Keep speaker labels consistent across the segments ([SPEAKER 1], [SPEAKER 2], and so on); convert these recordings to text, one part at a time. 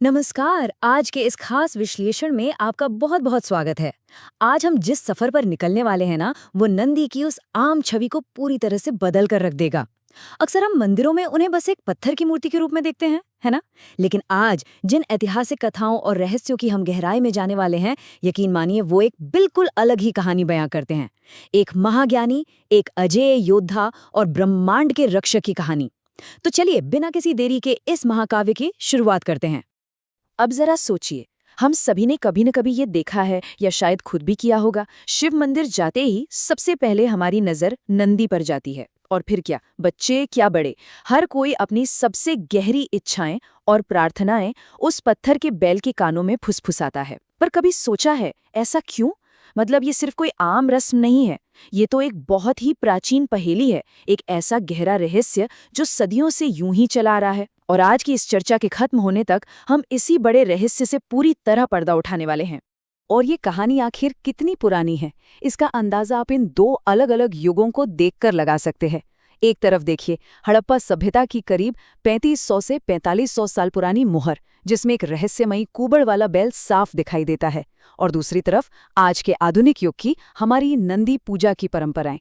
[SPEAKER 1] नमस्कार। आज के इस खास विश्लेषण में आपका बहुत बहुत स्वागत है। आज हम जिस सफर पर निकलने वाले हैं ना, वो नंदी की उस आम छवि को पूरी तरह से बदल कर रख देगा। अक्सर हम मंदिरों में उन्हें बस एक पत्थर की मूर्ति के रूप में देखते हैं, है ना? लेकिन आज जिन ऐतिहासिक कथाओं और रहस्यों की हम गहराई में जाने वाले हैं, यकीन मानिए वो एक बिल्कुल अलग ही कहानी बयां करते हैं। एक महाज्ञानी, एक अजेय योद्धा और ब्रह्मांड के रक्षक की कहानी। तो चलिए बिना किसी देरी के इस महाकाव्य की शुरुआत करते हैं।
[SPEAKER 2] अब जरा सोचिए, हम सभी ने कभी न कभी ये देखा है या शायद खुद भी किया होगा। शिव मंदिर जाते ही सबसे पहले हमारी नजर नंदी पर जाती है। और फिर क्या, बच्चे क्या बड़े, हर कोई अपनी सबसे गहरी इच्छाएं और प्रार्थनाएं उस पत्थर के बैल के कानों में फुसफुसाता है। पर कभी सोचा है ऐसा क्यों? मतलब ये सिर्फ कोई आम रस्म नहीं है, ये तो एक बहुत ही प्राचीन पहेली है, एक ऐसा गहरा रहस्य जो सदियों से यूं ही चला आ रहा है। और आज की इस चर्चा के खत्म होने तक हम इसी बड़े रहस्य से पूरी तरह पर्दा उठाने वाले हैं।
[SPEAKER 3] और ये कहानी आखिर कितनी पुरानी है, इसका अंदाजा आप इन दो अलग अलग युगों को देखकर लगा सकते हैं। एक तरफ देखिए, हड़प्पा सभ्यता की करीब 3500 से 4500 साल पुरानी मुहर, जिसमें एक रहस्यमयी कुबड़ वाला बैल साफ दिखाई देता है। और दूसरी तरफ आज के आधुनिक युग की हमारी नंदी पूजा की परंपराएं।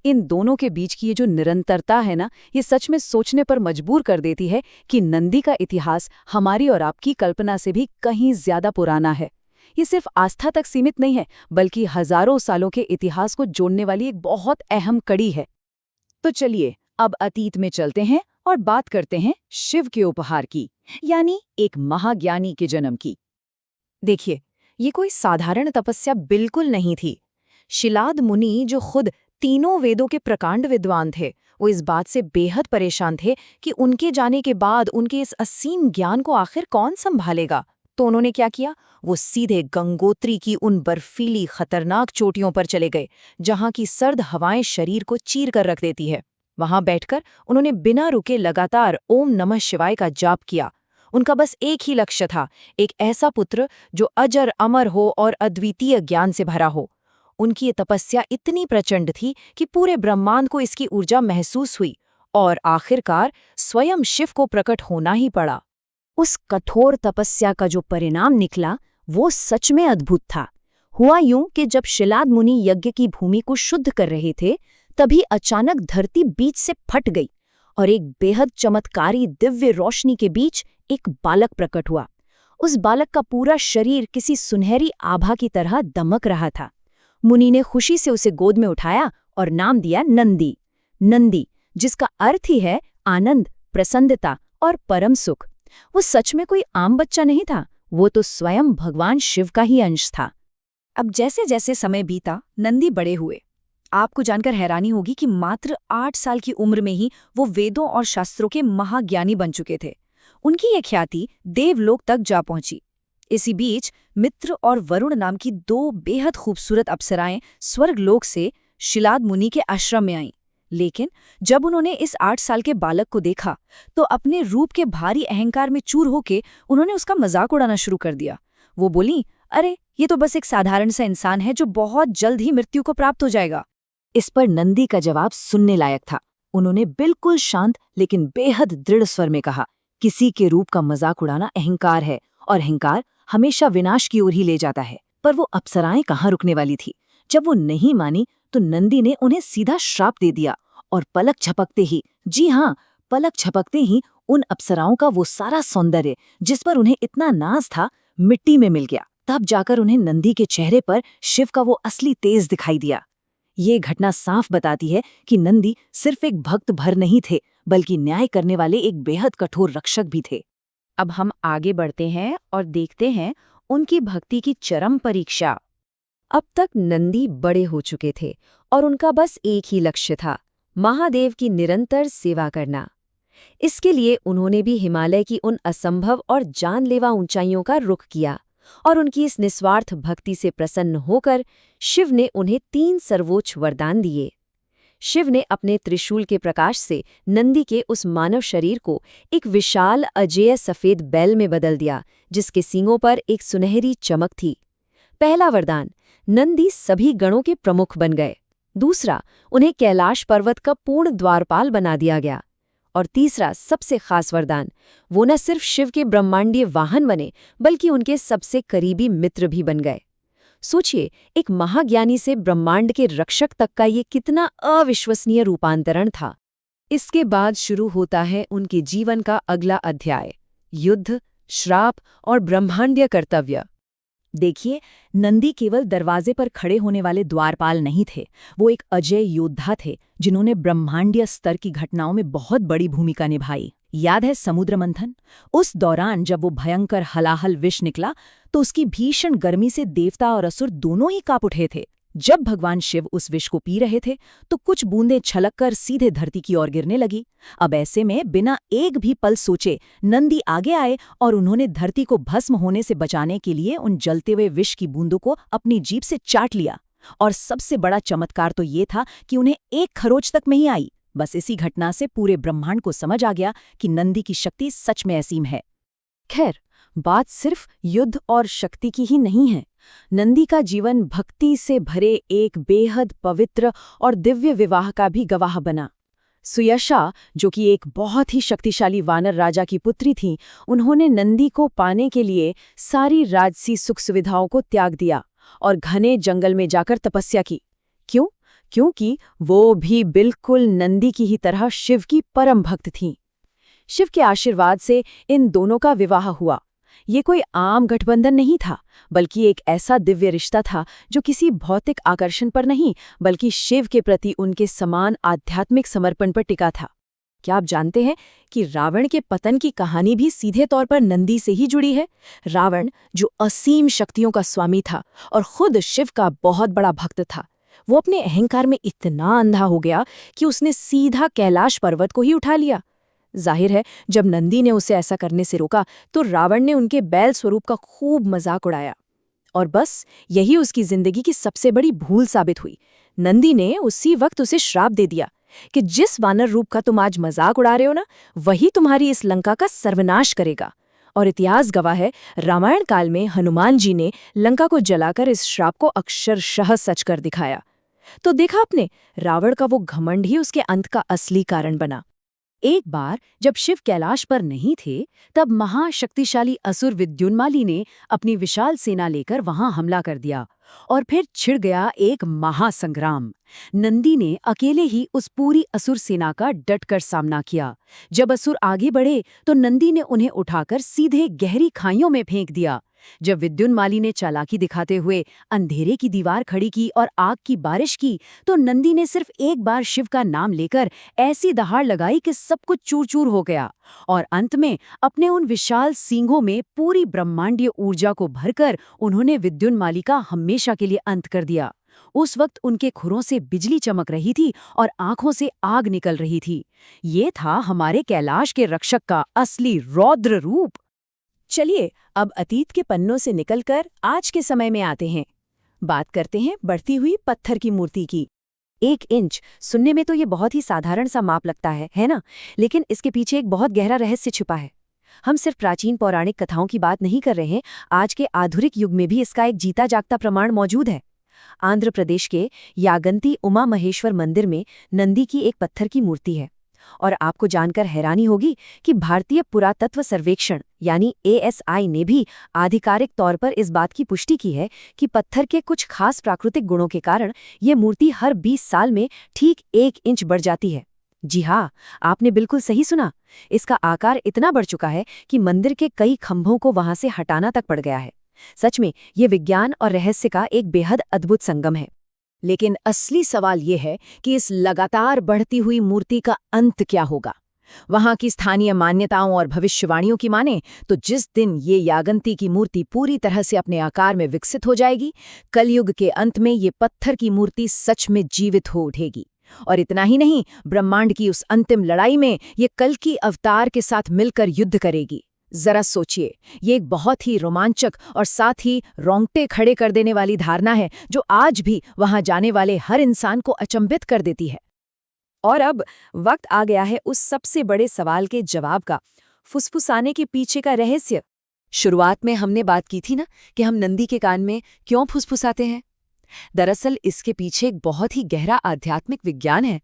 [SPEAKER 3] इन दोनों के बीच की ये जो निरंतरता है ना, ये सच में सोचने पर मजबूर कर देती है कि नंदी का इतिहास हमारी और आपकी कल्पना से भी कहीं ज्यादा पुराना है। ये सिर्फ आस्था तक सीमित नहीं है, बल्कि हजारों सालों के इतिहास को जोड़ने वाली एक बहुत अहम कड़ी है। तो चलिए अब अतीत में चलते हैं और बात करते हैं शिव के उपहार की, यानी एक महाज्ञानी के जन्म की।
[SPEAKER 2] देखिए, ये कोई साधारण तपस्या बिल्कुल नहीं थी। शिलाद मुनि, जो खुद तीनों वेदों के प्रकांड विद्वान थे, वो इस बात से बेहद परेशान थे कि उनके जाने के बाद उनके इस असीम ज्ञान को आखिर कौन संभालेगा। तो उन्होंने क्या किया, वो सीधे गंगोत्री की उन बर्फीली खतरनाक चोटियों पर चले गए, जहां की सर्द हवाएं शरीर को चीर कर रख देती है। वहां बैठकर उन्होंने बिना रुके लगातार ओम नमः शिवाय का जाप किया। उनका बस एक ही लक्ष्य था, एक ऐसा पुत्र जो अजर अमर हो और अद्वितीय ज्ञान से भरा हो। उनकी ये तपस्या इतनी प्रचंड थी कि पूरे ब्रह्मांड को इसकी ऊर्जा महसूस हुई और आखिरकार स्वयं शिव को प्रकट होना ही पड़ा।
[SPEAKER 3] उस कठोर तपस्या का जो परिणाम निकला वो सच में अद्भुत था। हुआ यूं कि जब शिलाद मुनि यज्ञ की भूमि को शुद्ध कर रहे थे, तभी अचानक धरती बीच से फट गई और एक बेहद चमत्कारी दिव्य रोशनी के बीच एक बालक प्रकट हुआ। उस बालक का पूरा शरीर किसी सुनहरी आभा की तरह दमक रहा था। मुनि ने खुशी से उसे गोद में उठाया और नाम दिया नंदी। नंदी, जिसका अर्थ ही है आनंद, प्रसन्नता और परम सुख। वो सच में कोई आम बच्चा नहीं था, वो तो स्वयं भगवान शिव का ही अंश था।
[SPEAKER 1] अब जैसे जैसे समय बीता, नंदी बड़े हुए। आपको जानकर हैरानी होगी कि मात्र 8 साल की उम्र में ही वो वेदों और शास्त्रों के महाज्ञानी बन चुके थे। उनकी ये ख्याति देवलोक तक जा पहुंची। इसी बीच मित्र और वरुण नाम की 2 बेहद खूबसूरत अप्सराएं स्वर्गलोक से शिलाद मुनि के आश्रम में आईं। लेकिन जब उन्होंने इस 8 साल के बालक को देखा, तो अपने रूप के भारी अहंकार में चूर होके उन्होंने उसका मजाक उड़ाना शुरू कर दिया। वो बोली, अरे ये तो बस एक साधारण सा इंसान है जो बहुत जल्द ही मृत्यु को प्राप्त हो जाएगा।
[SPEAKER 2] इस पर नंदी का जवाब सुनने लायक था। उन्होंने बिल्कुल शांत लेकिन बेहद दृढ़ स्वर में कहा, किसी के रूप का मजाक उड़ाना अहंकार है और अहंकार हमेशा विनाश की ओर ही ले जाता है। पर वो अप्सराएं कहाँ रुकने वाली थी। जब वो नहीं मानी तो नंदी ने उन्हें सीधा श्राप दे दिया और पलक झपकते ही, जी हाँ, पलक झपकते ही उन अप्सराओं का वो सारा सौंदर्य जिस पर उन्हें इतना नाज था, मिट्टी में मिल गया। तब जाकर उन्हें नंदी के चेहरे पर शिव का वो असली तेज दिखाई दिया। ये घटना साफ बताती है कि नंदी सिर्फ एक भक्त भर नहीं थे, बल्कि न्याय करने वाले एक बेहद कठोर रक्षक भी थे। अब हम आगे बढ़ते हैं और देखते हैं उनकी भक्ति की चरम परीक्षा।
[SPEAKER 1] अब तक नंदी बड़े हो चुके थे और उनका बस एक ही लक्ष्य था, महादेव की निरंतर सेवा करना। इसके लिए उन्होंने भी हिमालय की उन असंभव और जानलेवा ऊंचाइयों का रुख किया और उनकी इस निस्वार्थ भक्ति से प्रसन्न होकर शिव ने उन्हें 3 सर्वोच्च वरदान दिए। शिव ने अपने त्रिशूल के प्रकाश से नंदी के उस मानव शरीर को एक विशाल अजेय सफेद बैल में बदल दिया, जिसके सींगों पर एक सुनहरी चमक थी। पहला वरदान, नंदी सभी गणों के प्रमुख बन गए। दूसरा, उन्हें कैलाश पर्वत का पूर्ण द्वारपाल बना दिया गया।
[SPEAKER 2] और तीसरा सबसे खास वरदान, वो न सिर्फ शिव के ब्रह्मांडीय वाहन बने बल्कि उनके सबसे करीबी मित्र भी बन गए। सोचिए, एक महाज्ञानी से ब्रह्मांड के रक्षक तक का ये कितना अविश्वसनीय रूपांतरण था। इसके बाद शुरू होता है उनके जीवन का अगला अध्याय, युद्ध, श्राप और ब्रह्मांडीय कर्तव्य। देखिए, नंदी केवल दरवाजे पर खड़े होने वाले द्वारपाल नहीं थे, वो एक अजय योद्धा थे जिन्होंने ब्रह्मांडीय स्तर की घटनाओं में बहुत बड़ी भूमिका निभाई। याद है समुद्र मंथन? उस दौरान जब वो भयंकर हलाहल विष निकला तो उसकी भीषण गर्मी से देवता और असुर दोनों ही कांप उठे थे। जब भगवान शिव उस विष को पी रहे थे तो कुछ बूंदें छलककर सीधे धरती की ओर गिरने लगी। अब ऐसे में बिना एक भी पल सोचे नंदी आगे आए और उन्होंने धरती को भस्म होने से बचाने के लिए उन जलते हुए विष की बूंदों को अपनी जीभ से चाट लिया। और सबसे बड़ा चमत्कार तो ये था कि उन्हें एक खरोच तक नहीं आई। बस इसी घटना से पूरे ब्रह्मांड को समझ आ गया कि नंदी की शक्ति सच में असीम है। खैर, बात सिर्फ युद्ध और शक्ति की ही नहीं है। नंदी का जीवन भक्ति से भरे एक बेहद पवित्र और दिव्य विवाह का भी गवाह बना। सुयशा, जो कि एक बहुत ही शक्तिशाली वानर राजा की पुत्री थी, उन्होंने नंदी को पाने के लिए सारी राजसी सुख सुविधाओं को त्याग दिया और घने जंगल में जाकर तपस्या की। क्यों? क्योंकि वो भी बिल्कुल नंदी की ही तरह शिव की परम भक्त थीं। शिव के आशीर्वाद से इन दोनों का विवाह हुआ। ये कोई आम गठबंधन नहीं था, बल्कि एक ऐसा दिव्य रिश्ता था जो किसी भौतिक आकर्षण पर नहीं बल्कि शिव के प्रति उनके समान आध्यात्मिक समर्पण पर टिका था। क्या आप जानते हैं कि रावण के पतन की कहानी भी सीधे तौर पर नंदी से ही जुड़ी है? रावण, जो असीम शक्तियों का स्वामी था और खुद शिव का बहुत बड़ा भक्त था, वो अपने अहंकार में इतना अंधा हो गया कि उसने सीधा कैलाश पर्वत को ही उठा लिया। जाहिर है, जब नंदी ने उसे ऐसा करने से रोका तो रावण ने उनके बैल स्वरूप का खूब मजाक उड़ाया। और बस यही उसकी जिंदगी की सबसे बड़ी भूल साबित हुई। नंदी ने उसी वक्त उसे श्राप दे दिया कि जिस वानर रूप का तुम आज मजाक उड़ा रहे हो ना, वही तुम्हारी इस लंका का सर्वनाश करेगा। और इतिहास गवाह है, रामायण काल में हनुमान जी ने लंका को जलाकर इस श्राप को अक्षरशः सच कर दिखाया। तो देखा आपने, रावण का वो घमंड ही उसके अंत का असली कारण बना। एक बार जब शिव कैलाश पर नहीं थे, तब महाशक्तिशाली असुर विद्युन्माली ने अपनी विशाल सेना लेकर वहां हमला कर दिया और फिर छिड़ गया एक महासंग्राम। नंदी ने अकेले ही उस पूरी असुर सेना का डटकर सामना किया। जब असुर आगे बढ़े तो नंदी ने उन्हें उठाकर सीधे गहरी खाइयों में फेंक दिया। जब विद्युन्माली ने चालाकी दिखाते हुए अंधेरे की दीवार खड़ी की और आग की बारिश की, तो नंदी ने सिर्फ एक बार शिव का नाम लेकर ऐसी दहाड़ लगाई कि सब कुछ चूर-चूर हो गया। और अंत में अपने उन विशाल सींगों में पूरी ब्रह्मांडीय ऊर्जा को भरकर उन्होंने विद्युन्माली का हमेशा के लिए अंत कर दिया। उस वक्त उनके खुरों से बिजली चमक रही थी और आंखों से आग निकल रही थी। ये था हमारे कैलाश के रक्षक का असली रौद्र रूप। चलिए, अब अतीत के पन्नों से निकलकर आज के समय में आते हैं। बात करते हैं बढ़ती हुई पत्थर की मूर्ति की।
[SPEAKER 1] 1 इंच सुनने में तो ये बहुत ही साधारण सा माप लगता है ना? लेकिन इसके पीछे एक बहुत गहरा रहस्य छिपा है। हम सिर्फ प्राचीन पौराणिक कथाओं की बात नहीं कर रहे हैं, आज के आधुनिक युग में भी इसका एक जीता जागता प्रमाण मौजूद है। आंध्र प्रदेश के यागंती उमा महेश्वर मंदिर में नंदी की एक पत्थर की मूर्ति है। और आपको जानकर हैरानी होगी कि भारतीय पुरातत्व सर्वेक्षण यानी ASI ने भी आधिकारिक तौर पर इस बात की पुष्टि की है कि पत्थर के कुछ खास प्राकृतिक गुणों के कारण ये मूर्ति हर 20 साल में ठीक 1 इंच बढ़ जाती है। जी हाँ, आपने बिल्कुल सही सुना। इसका आकार इतना बढ़ चुका है कि मंदिर के कई खंभों को वहां से हटाना तक पड़ गया है। सच में ये विज्ञान और रहस्य का एक बेहद अद्भुत संगम है।
[SPEAKER 2] लेकिन असली सवाल ये है कि इस लगातार बढ़ती हुई मूर्ति का अंत क्या होगा। वहां की स्थानीय मान्यताओं और भविष्यवाणियों की माने तो जिस दिन ये यागंती की मूर्ति पूरी तरह से अपने आकार में विकसित हो जाएगी, कलयुग के अंत में ये पत्थर की मूर्ति सच में जीवित हो उठेगी। और इतना ही नहीं, ब्रह्मांड की उस अंतिम लड़ाई में ये कल्कि अवतार के साथ मिलकर युद्ध करेगी। जरा सोचिए, ये एक बहुत ही रोमांचक और साथ ही रोंगटे खड़े कर देने वाली धारणा है जो आज भी वहां जाने वाले हर इंसान को अचंभित कर देती है।
[SPEAKER 1] और अब वक्त आ गया है उस सबसे बड़े सवाल के जवाब का, फुसफुसाने के पीछे का रहस्य। शुरुआत में हमने बात की थी ना कि हम नंदी के कान में क्यों फुसफुसाते हैं। दरअसल इसके पीछे एक बहुत ही गहरा आध्यात्मिक विज्ञान है।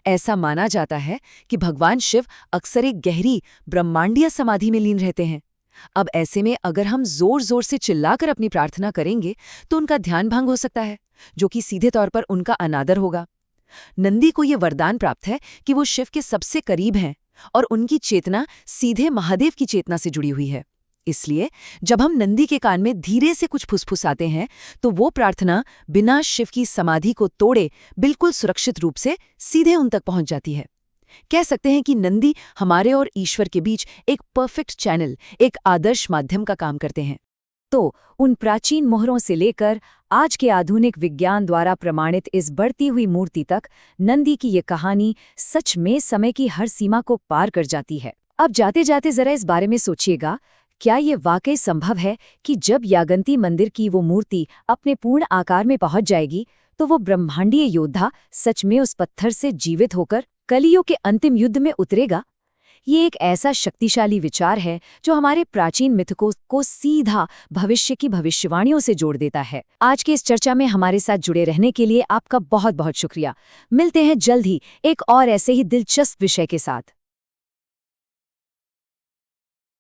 [SPEAKER 1] ऐसा माना जाता है कि भगवान शिव अक्सर एक गहरी ब्रह्मांडीय समाधि में लीन रहते हैं। अब ऐसे में अगर हम जोर जोर से चिल्लाकर अपनी प्रार्थना करेंगे तो उनका ध्यान भंग हो सकता है, जो कि सीधे तौर पर उनका अनादर होगा। नंदी को ये वरदान प्राप्त है कि वो शिव के सबसे करीब हैं और उनकी चेतना सीधे महादेव की चेतना से जुड़ी हुई है। इसलिए जब हम नंदी के कान में धीरे से कुछ फुसफुसाते हैं तो वो प्रार्थना बिना शिव की समाधि को तोड़े बिल्कुल सुरक्षित रूप से सीधे उन तक पहुंच जाती है। कह सकते हैं कि नंदी हमारे और ईश्वर के बीच एक परफेक्ट चैनल, एक आदर्श माध्यम का काम करते हैं।
[SPEAKER 3] तो उन प्राचीन मोहरों से लेकर आज के आधुनिक विज्ञान द्वारा प्रमाणित इस बढ़ती हुई मूर्ति तक नंदी की ये कहानी सच में समय की हर सीमा को पार कर जाती है। अब जाते जाते जरा इस बारे में सोचिएगा, क्या ये वाकई संभव है कि जब यागंती मंदिर की वो मूर्ति अपने पूर्ण आकार में पहुंच जाएगी तो वो ब्रह्मांडीय योद्धा सच में उस पत्थर से जीवित होकर कलियुग के अंतिम युद्ध में उतरेगा? ये एक ऐसा शक्तिशाली विचार है जो हमारे प्राचीन मिथकों को सीधा भविष्य की भविष्यवाणियों से जोड़ देता है। आज की इस चर्चा में हमारे साथ जुड़े रहने के लिए आपका बहुत बहुत शुक्रिया। मिलते हैं जल्द ही एक और ऐसे ही दिलचस्प विषय के साथ।